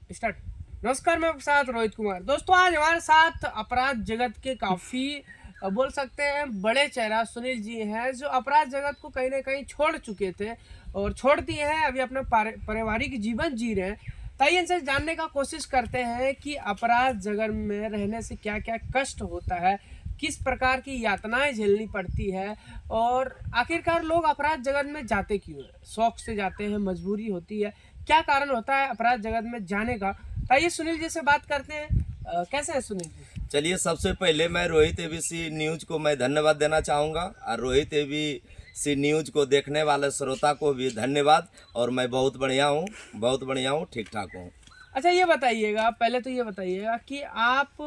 Start. नमस्कार, मैं आपके साथ रोहित कुमार। दोस्तों, आज हमारे साथ अपराध जगत के काफ़ी बोल सकते हैं बड़े चेहरा सुनील जी हैं, जो अपराध जगत को कहीं ना कहीं छोड़ चुके थे और छोड़ दिए हैं। अभी अपना पारिवारिक जीवन जी रहे हैं। ताइए इनसे जानने का कोशिश करते हैं कि अपराध जगत में रहने से क्या क्या कष्ट होता है, किस प्रकार की यातनाएं झेलनी पड़ती है और आखिरकार लोग अपराध जगत में जाते क्यों हैं। शौक से जाते हैं, मजबूरी होती है, क्या कारण होता है अपराध जगत में जाने का। आइए सुनील जी से बात करते हैं। कैसे हैं सुनील जी? चलिए, सबसे पहले मैं रोहित एबीसी न्यूज को मैं धन्यवाद देना चाहूँगा और रोहित एबीसी न्यूज को देखने वाले श्रोता को भी धन्यवाद। और मैं बहुत बढ़िया हूँ, ठीक ठाक हूँ। अच्छा, ये बताइएगा, पहले तो ये बताइएगा कि आप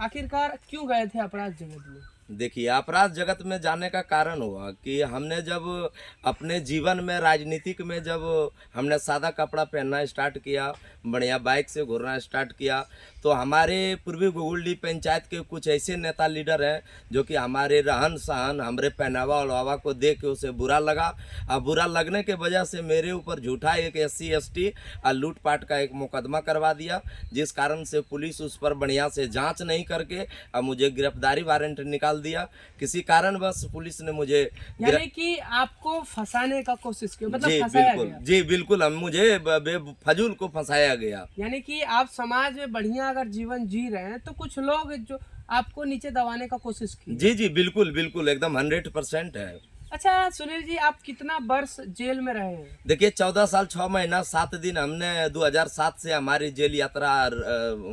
आखिरकार क्यों गए थे अपराध जगत में? देखिए, अपराध जगत में जाने का कारण हुआ कि हमने जब अपने जीवन में राजनीतिक में जब हमने सादा कपड़ा पहनना स्टार्ट किया, बढ़िया बाइक से घूरना स्टार्ट किया, तो हमारे पूर्वी गोगुलडी पंचायत के कुछ ऐसे नेता लीडर हैं जो कि हमारे रहन सहन, हमारे पहनावा उड़ावा को देख के उसे बुरा लगा। और बुरा लगने के वजह से मेरे ऊपर झूठा एक SC ST और लूटपाट का एक मुकदमा करवा दिया, जिस कारण से पुलिस उस पर बढ़िया से जांच नहीं करके अब मुझे गिरफ्तारी वारंट निकाल दिया। किसी कारणवश पुलिस ने मुझे यानी कि आपको फंसाने का कोशिश की, मतलब जी फंसाया बिल्कुल, गया। जी बिल्कुल, हम मुझे बेफजूल को फंसाया गया। यानी कि आप समाज में बढ़िया अगर जीवन जी रहे हैं तो कुछ लोग जो आपको नीचे दबाने का कोशिश की। जी जी बिल्कुल बिल्कुल, एकदम 100% है। अच्छा सुनील जी, आप कितना वर्ष जेल में रहे हैं? देखिए, 14 साल 6 महीना 7 दिन हमने 2007 से हमारी जेल यात्रा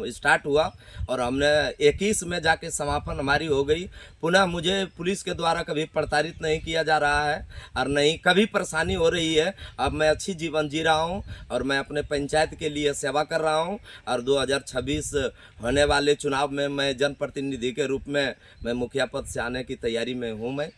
स्टार्ट हुआ और हमने 21 में जाके समापन हमारी हो गई। पुनः मुझे पुलिस के द्वारा कभी प्रताड़ित नहीं किया जा रहा है और नहीं कभी परेशानी हो रही है। अब मैं अच्छी जीवन जी रहा हूं और मैं अपने पंचायत के लिए सेवा कर रहा हूं और 2026 होने वाले चुनाव में मैं जनप्रतिनिधि के रूप में मैं मुखिया पद से आने की तैयारी में हूँ मैं।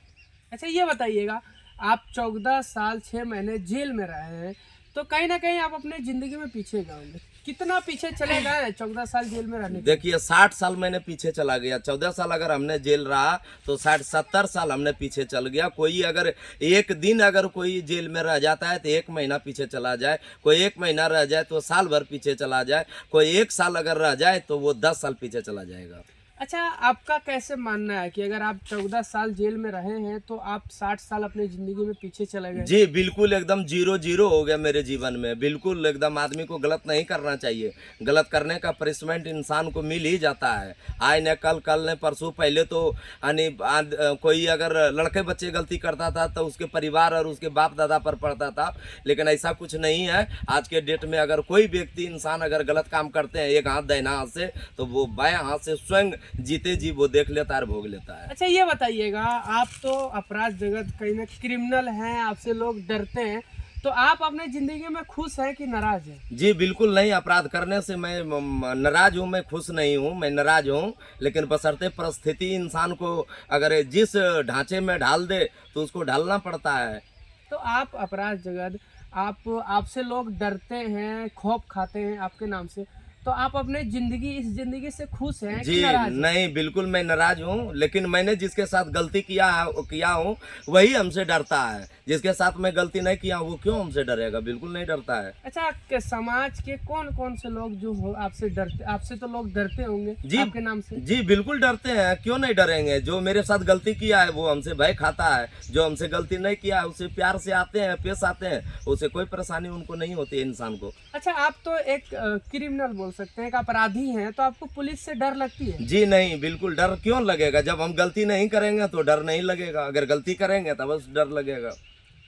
अच्छा, ये बताइएगा, आप 14 साल 6 महीने जेल में रहे हैं तो कहीं ना कहीं आप अपने जिंदगी में पीछे गए होंगे। कितना पीछे चले गए 14 साल जेल में रहने के? देखिए, 60 साल मैंने पीछे चला गया। 14 साल अगर हमने जेल रहा तो 60-70 साल हमने पीछे चल गया। कोई अगर एक दिन अगर कोई जेल में रह जाता है तो 1 महीना पीछे चला जाए, कोई 1 महीना रह जाए तो साल भर पीछे चला जाए, कोई 1 साल अगर रह जाए तो वो 10 साल पीछे चला जाएगा। अच्छा, आपका कैसे मानना है कि अगर आप 14 साल जेल में रहे हैं तो आप 60 साल अपनी जिंदगी में पीछे चले गए? जी बिल्कुल, एकदम 0-0 हो गया मेरे जीवन में। बिल्कुल एकदम, आदमी को गलत नहीं करना चाहिए। गलत करने का पनिशमेंट इंसान को मिल ही जाता है। आज न कल, कल न परसों। पहले तो कोई अगर लड़के बच्चे गलती करता था तो उसके परिवार और उसके बाप दादा पर पड़ता था, लेकिन ऐसा कुछ नहीं है। आज के डेट में अगर कोई व्यक्ति इंसान अगर गलत काम करते हैं एक हाथ दाहिना हाथ से, तो वो बाएं हाथ से स्वयं जीते जी वो देख लेता है और भोग लेता है। अच्छा, ये बताइएगा, आप तो अपराध जगत कहीं ना क्रिमिनल हैं, आपसे लोग डरते हैं, तो आप अपने जिंदगी में खुश हैं कि नाराज हैं? जी बिल्कुल नहीं, अपराध करने से मैं नाराज हूँ, मैं खुश नहीं हूँ, मैं नाराज हूँ। लेकिन बशर्ते परिस्थिति इंसान को अगर जिस ढांचे में ढाल दे तो उसको ढालना पड़ता है। तो आप अपराध जगत, आपसे लोग डरते हैं, खौफ खाते हैं आपके नाम से, तो आप अपने इस जिंदगी से खुश हैं कि जी नाराज हैं? नहीं, बिल्कुल मैं नाराज हूँ। लेकिन मैंने जिसके साथ गलती किया हूँ वही हमसे डरता है। जिसके साथ मैं गलती नहीं किया हूँ वो क्यों हमसे डरेगा? बिल्कुल नहीं डरता है। अच्छा, समाज के कौन कौन से लोग जो हो आपसे डरते, आपसे तो लोग डरते होंगे जी आपके नाम से? जी बिल्कुल डरते हैं, क्यों नहीं डरेंगे? जो मेरे साथ गलती किया है वो हमसे भय खाता है, जो हमसे गलती नहीं किया है उसे प्यार से आते हैं, पेश आते हैं, उसे कोई परेशानी उनको नहीं होती है इंसान को। अच्छा, आप तो एक क्रिमिनल बोल सकते हैं, एक अपराधी हैं, तो आपको पुलिस से डर लगती है? जी नहीं, बिल्कुल डर क्यों लगेगा? जब हम गलती नहीं करेंगे तो डर नहीं लगेगा, अगर गलती करेंगे तब बस डर लगेगा।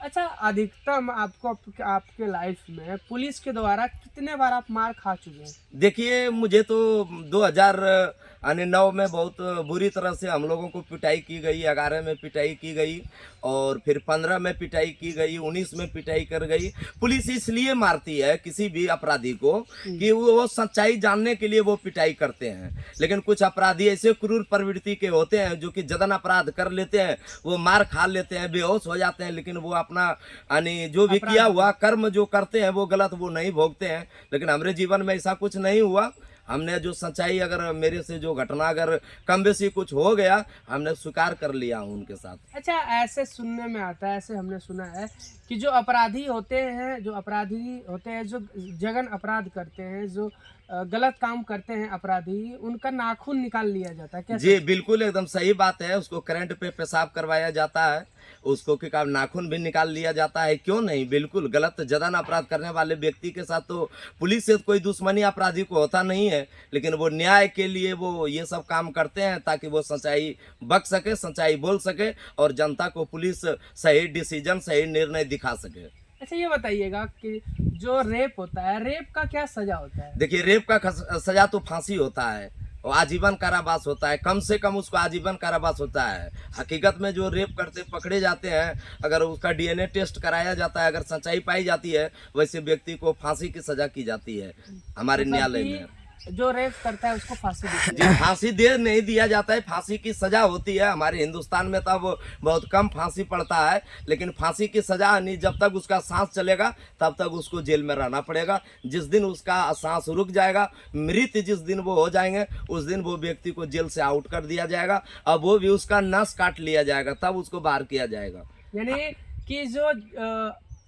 अच्छा, अधिकतम आपको आपके लाइफ में पुलिस के द्वारा कितने बार आप मार खा चुके हैं? देखिए, मुझे तो 2009 में बहुत बुरी तरह से हम लोगों को पिटाई की गई। 11 में पिटाई की गई और फिर 15 में पिटाई की गई, 19 में पिटाई कर गई। पुलिस इसलिए मारती है किसी भी अपराधी को कि वो सच्चाई जानने के लिए वो पिटाई करते हैं। लेकिन कुछ अपराधी ऐसे क्रूर प्रवृत्ति के होते हैं जो कि जघन्य अपराध कर लेते हैं, वो मार खा लेते हैं, बेहोश हो जाते हैं, लेकिन वो अपना जो भी किया हुआ कर्म जो करते हैं वो गलत वो नहीं भोगते हैं। लेकिन हमारे जीवन में ऐसा कुछ नहीं हुआ। हमने जो सच्चाई, अगर मेरे से जो घटना अगर कम बेसी कुछ हो गया, हमने स्वीकार कर लिया हूं उनके साथ। अच्छा, ऐसे सुनने में आता है, ऐसे हमने सुना है कि जो अपराधी होते हैं, जो जघन अपराध करते हैं, जो गलत काम करते हैं अपराधी, उनका नाखून निकाल लिया जाता है, क्या जी सच? बिल्कुल, एकदम सही बात है। उसको करंट पे पेशाब करवाया जाता है, उसको के काम नाखून भी निकाल लिया जाता है। क्यों नहीं, बिल्कुल गलत जघन अपराध करने वाले व्यक्ति के साथ तो पुलिस से कोई दुश्मनी अपराधी को होता नहीं है, लेकिन वो न्याय के लिए वो ये सब काम करते हैं ताकि वो सच्चाई बक सके, सच्चाई बोल सके और जनता को पुलिस सही डिसीजन, सही निर्णय दिखा सके। अच्छा, ये बताइएगा कि जो रेप होता है, रेप का क्या सजा होता है? देखिए, रेप का सजा तो फांसी होता है और आजीवन कारावास होता है, कम से कम उसको आजीवन कारावास होता है। हकीकत में जो रेप करते पकड़े जाते हैं, अगर उसका डीएनए टेस्ट कराया जाता है, अगर सच्चाई पाई जाती है, वैसे व्यक्ति को फांसी की सजा की जाती है हमारे मतलब न्यायालय कि में। जो रेप करता है उसको फांसी दी जी, फांसी दे नहीं दिया जाता है, फांसी की सजा होती है। हमारे हिंदुस्तान में तो अब बहुत कम फांसी पड़ता है, लेकिन फांसी की सजा नहीं, जब तक उसका सांस चलेगा तब तक उसको जेल में रहना पड़ेगा। जिस दिन उसका सांस रुक जाएगा, मृत जिस दिन वो हो जाएंगे, उस दिन वो व्यक्ति को जेल से आउट कर दिया जाएगा। अब वो भी उसका नस काट लिया जाएगा, तब उसको बाहर किया जाएगा। यानी कि जो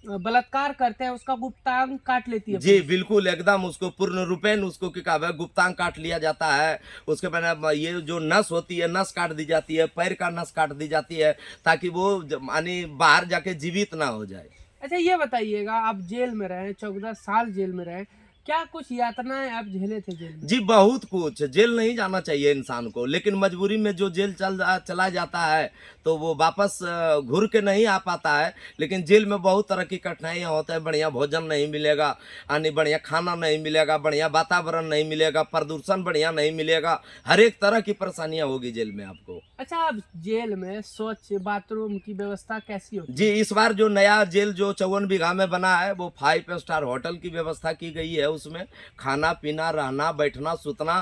बलात्कार करते हैं उसका गुप्तांग काट लेती है जी पुलिस। बिल्कुल, एकदम उसको पूर्ण रूपेण उसको क्या कहते हैं, गुप्तांग काट लिया जाता है। उसके बाद ये जो नस होती है, नस काट दी जाती है, पैर का नस काट दी जाती है, ताकि वो यानी बाहर जाके जीवित ना हो जाए। अच्छा, ये बताइएगा, आप जेल में रहे, 14 साल जेल में रहे, क्या कुछ यातनाएं आप झेले थे जेल में? जी बहुत कुछ। जेल नहीं जाना चाहिए इंसान को, लेकिन मजबूरी में जो जेल चला जाता है तो वो वापस घूर के नहीं आ पाता है। लेकिन जेल में बहुत तरह की कठिनाइयाँ होता है, बढ़िया भोजन नहीं मिलेगा, यानी बढ़िया खाना नहीं मिलेगा, बढ़िया वातावरण नहीं मिलेगा, प्रदूषण बढ़िया नहीं मिलेगा, हर एक तरह की परेशानियाँ होगी जेल में आपको। अच्छा, आप जेल में स्वच्छ बाथरूम की व्यवस्था कैसी होती है? जी, इस बार जो नया जेल जो 54 बीघा में बना है, वो 5 स्टार होटल की व्यवस्था की गई है। उसमें खाना पीना, रहना, बैठना, सुतना,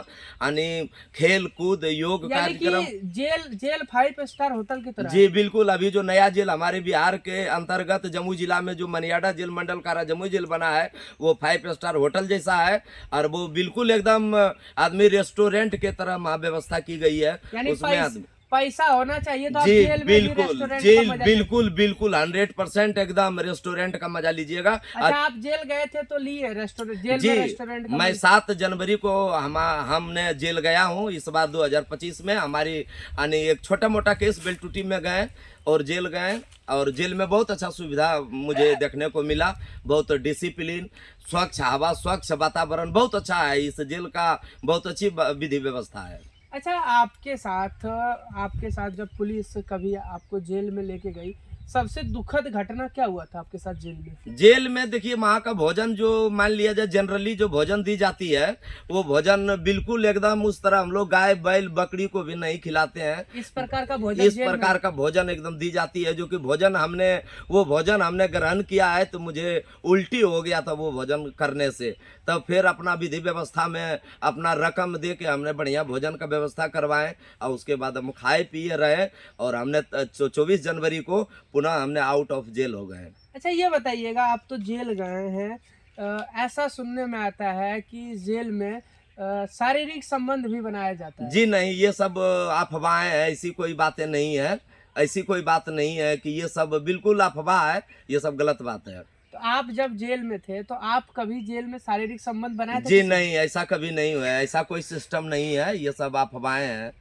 यानी खेल कूद, योग यानी कि कार्यक्रम। जेल 5 स्टार होटल की तरह जी है। बिल्कुल, अभी जो नया जेल हमारे बिहार के अंतर्गत जमुई जिला में जो मनियाडा जेल मंडल कारा जमुई जेल बना है, वो 5 स्टार होटल जैसा है और वो बिल्कुल एकदम आदमी रेस्टोरेंट के तरह वहाँ व्यवस्था की गई है। यानी उसमें आदमी पैसा होना चाहिए तो आप जी जेल में भी बिल्कुल, रेस्टोरेंट जेल का मजा ले। बिल्कुल बिल्कुल 100% एकदम रेस्टोरेंट का मजा लीजिएगा। अच्छा, आप जेल गए थे तो लिए रेस्टोरेंट, जेल जी, में रेस्टोरेंट का मैं मजा? 7 जनवरी को हमने जेल गया हूँ इस बार 2025 में। हमारी यानी एक छोटा मोटा केस बेलटूटी में गए और जेल गए, और जेल में बहुत अच्छा सुविधा मुझे देखने को मिला। बहुत डिसिप्लिन, स्वच्छ हवा, स्वच्छ वातावरण बहुत अच्छा है। इस जेल का बहुत अच्छी विधि व्यवस्था है। अच्छा, आपके साथ जब पुलिस कभी आपको जेल में लेके गई, सबसे दुखद घटना क्या हुआ था आपके साथ जेल में? जेल में देखिए, वहाँ का भोजन जो मान लिया जाए, जनरली जो भोजन दी जाती है, वो भोजन बिल्कुल एकदम उस तरह हम लोग गाय बैल बकरी को भी नहीं खिलाते हैं। इस प्रकार का भोजन इस जेल में? प्रकार का भोजन एकदम दी जाती है, जो कि वो भोजन हमने ग्रहण किया है तो मुझे उल्टी हो गया था वो भोजन करने से। तब फिर अपना विधि व्यवस्था में अपना रकम दे के हमने बढ़िया भोजन का व्यवस्था करवाए और उसके बाद हम खाए पिए रहे और हमने 24 जनवरी को पुनः हमने आउट ऑफ जेल हो गए। अच्छा, ये बताइएगा, आप तो जेल गए हैं, ऐसा सुनने में आता है कि जेल में शारीरिक संबंध भी बनाया जाता है। जी नहीं, ये सब अफवाहें हैं, ऐसी कोई बातें नहीं है। ऐसी कोई बात नहीं है कि ये सब बिल्कुल अफवाह है, ये सब गलत बात है। तो आप जब जेल में थे तो आप कभी जेल में शारीरिक संबंध बनाए थे जी किसी से? नहीं, ऐसा कभी नहीं हुआ है, ऐसा कोई सिस्टम नहीं है, ये सब अफवाहें हैं।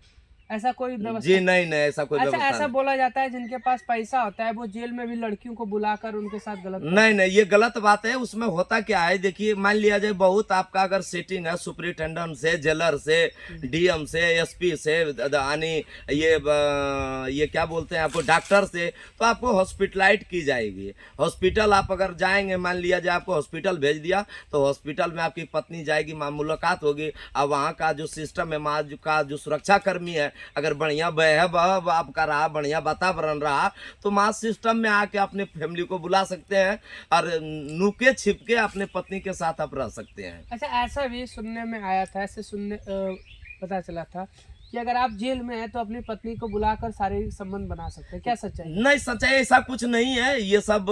ऐसा कोई व्यवस्था? जी नहीं नहीं, ऐसा कोई अच्छा, व्यवस्था ऐसा नहीं। बोला जाता है जिनके पास पैसा होता है वो जेल में भी लड़कियों को बुलाकर उनके साथ गलत नहीं नहीं, ये गलत बात है। उसमें होता क्या है, देखिए मान लिया जाए बहुत आपका अगर सेटिंग है सुपरिटेंडेंट से, जेलर से, डीएम से, एसपी से, यानी ये क्या बोलते हैं आपको, डॉक्टर से, तो आपको हॉस्पिटलाइज की जाएगी। हॉस्पिटल आप अगर जाएंगे, मान लिया जाए आपको हॉस्पिटल भेज दिया, तो हॉस्पिटल में आपकी पत्नी जाएगी, मुलाकात होगी। अब वहाँ का जो सिस्टम है, वहाँ का जो सुरक्षा कर्मी है, अगर बढ़िया बहब आपका रहा, बढ़िया वातावरण रहा, तो मास सिस्टम में आके अपने फैमिली को बुला सकते हैं और नुके छिपके अपने पत्नी के साथ आप रह सकते हैं। अच्छा, ऐसा भी सुनने में आया था, पता चला था कि अगर आप जेल में हैं तो अपनी पत्नी को बुलाकर शारीरिक संबंध बना सकते हैं, क्या सच्चाई है? नहीं, सच्चाई ऐसा कुछ नहीं है। ये सब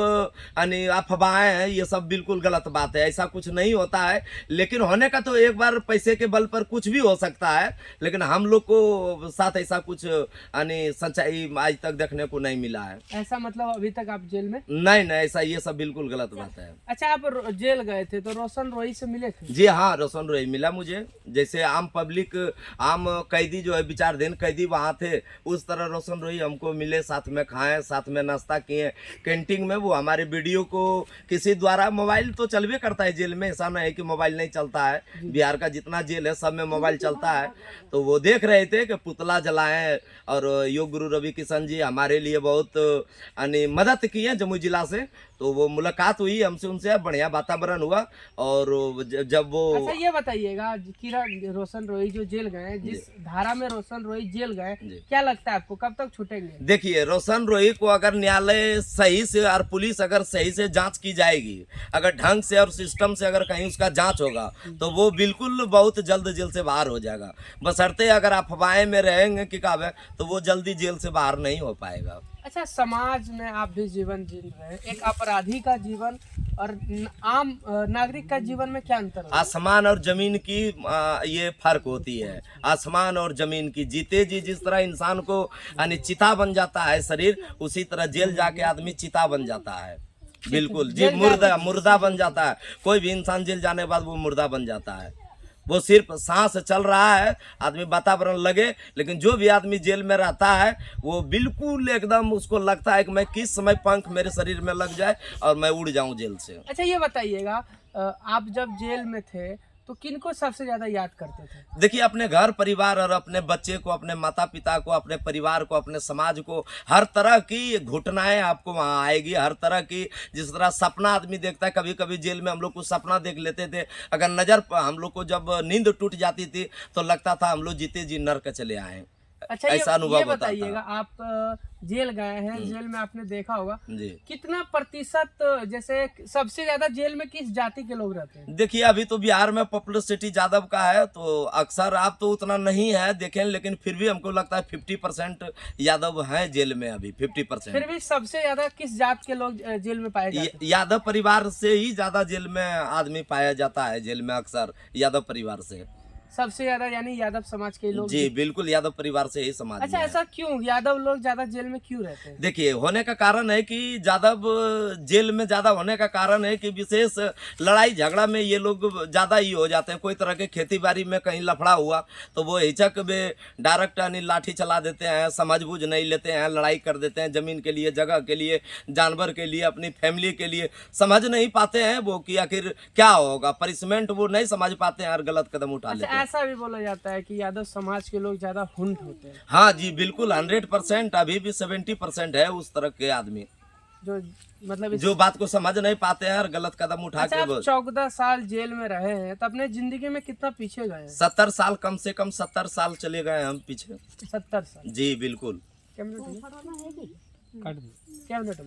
यानी अफवाहें हैं, ये सब बिल्कुल गलत बात है। ऐसा कुछ नहीं होता है। लेकिन होने का तो एक बार पैसे के बल पर कुछ भी हो सकता है, लेकिन हम लोग को साथ ऐसा कुछ यानी सच्चाई आज तक देखने को नहीं मिला है। ऐसा मतलब अभी तक आप जेल में? नहीं नहीं, ऐसा ये सब बिल्कुल गलत बात है। अच्छा, आप जेल गए थे तो रोशन रोही से मिले थे? जी हाँ, रोशन रोही मिला मुझे। जैसे आम पब्लिक, आम कैदी जो है विचारधीन कैदी वहाँ थे, उस तरह रोशन रोही हमको मिले, साथ में खाएं, साथ में नाश्ता किए कैंटीन में। वो हमारे वीडियो को किसी द्वारा, मोबाइल तो चलवे करता है जेल में, ऐसा नहीं है कि मोबाइल नहीं चलता है। बिहार का जितना जेल है सब में मोबाइल चलता है। तो वो देख रहे थे कि पुतला जलाएं, और योग गुरु रवि किशन जी हमारे लिए बहुत यानी मदद की है जमुई जिला से। तो वो मुलाकात हुई हमसे, उनसे बढ़िया वातावरण हुआ। और जब वो अच्छा, ये बताइएगा कि रोशन रोही जो जेल गए, जिस धारा में रोशन रोही जेल गए, क्या लगता है आपको कब तक छूटेंगे? देखिए, रोशन रोही को अगर न्यायालय सही से और पुलिस अगर सही से जांच की जाएगी, अगर ढंग से और सिस्टम से अगर कहीं उसका जांच होगा, तो वो बिल्कुल बहुत जल्द जेल से बाहर हो जाएगा। बशर्ते अगर अफवाहें में रहेंगे कि काबे, तो वो जल्दी जेल से बाहर नहीं हो पाएगा। अच्छा, समाज में आप भी जीवन जी रहे हैं, एक अपराधी का जीवन और आम नागरिक का जीवन में क्या अंतर है? आसमान और जमीन की ये फर्क होती है। आसमान और जमीन की। जीते जी जिस तरह इंसान को यानी चिता बन जाता है शरीर, उसी तरह जेल जाके आदमी चिता बन जाता है। बिल्कुल जी, मुर्दा बन जाता है। कोई भी इंसान जेल जाने के बाद वो मुर्दा बन जाता है। वो सिर्फ सांस चल रहा है, आदमी वातावरण लगे, लेकिन जो भी आदमी जेल में रहता है वो बिल्कुल एकदम उसको लगता है कि मैं किस समय पंख मेरे शरीर में लग जाए और मैं उड़ जाऊं जेल से। अच्छा, ये बताइएगा, आप जब जेल में थे तो किनको सबसे ज्यादा याद करते थे? देखिए, अपने घर परिवार और अपने बच्चे को, अपने माता पिता को, अपने परिवार को, अपने समाज को, हर तरह की घुटनाएं आपको वहाँ आएगी। हर तरह की, जिस तरह सपना आदमी देखता है, कभी कभी जेल में हम लोग कुछ सपना देख लेते थे। अगर नजर हम लोग को जब नींद टूट जाती थी तो लगता था हम लोग जीते जी नर्क चले आए। अच्छा, ऐसा ये अनुभव होता बताइएगा, था। आप जेल गए हैं, जेल में आपने देखा होगा जी, कितना प्रतिशत, जैसे सबसे ज्यादा जेल में किस जाति के लोग रहते हैं? देखिए, अभी तो बिहार में पॉपुलर यादव का है, तो अक्सर आप तो उतना नहीं है देखें, लेकिन फिर भी हमको लगता है 50% यादव हैं जेल में अभी। 50%। फिर भी सबसे ज्यादा किस जात के लोग जेल में पाए जाते हैं? यादव परिवार से ही ज्यादा जेल में आदमी पाया जाता है। जेल में अक्सर यादव परिवार से सबसे ज्यादा, यानी यादव समाज के लोग? जी बिल्कुल, यादव परिवार से ही समाज अच्छा, में है। ऐसा क्यों यादव लोग ज्यादा जेल में क्यों रहते हैं? देखिए, होने का कारण है कि यादव जेल में ज्यादा होने का कारण है कि विशेष लड़ाई झगड़ा में ये लोग ज्यादा ही हो जाते हैं। कोई तरह के खेती बाड़ी में कहीं लफड़ा हुआ तो वो हिचक में डायरेक्ट यानी लाठी चला देते हैं, समझ बूझ नहीं लेते हैं, लड़ाई कर देते हैं जमीन के लिए, जगह के लिए, जानवर के लिए, अपनी फैमिली के लिए। समझ नहीं पाते हैं वो कि आखिर क्या होगा, पनिशमेंट वो नहीं समझ पाते हैं और गलत कदम उठा लेते हैं। ऐसा भी बोला जाता है कि यादव समाज के लोग ज्यादा हुंड होते हैं। हाँ जी बिल्कुल, 100%। अभी भी 70% है उस तरह के आदमी जो मतलब जो बात को समझ नहीं पाते हैं और गलत कदम उठा अच्छा, के आप 14 साल जेल में रहे हैं तो अपने जिंदगी में कितना पीछे गए हैं? 70 साल, कम से कम 70 साल चले गए हम पीछे। 70 साल? जी बिल्कुल। क्या मिनट?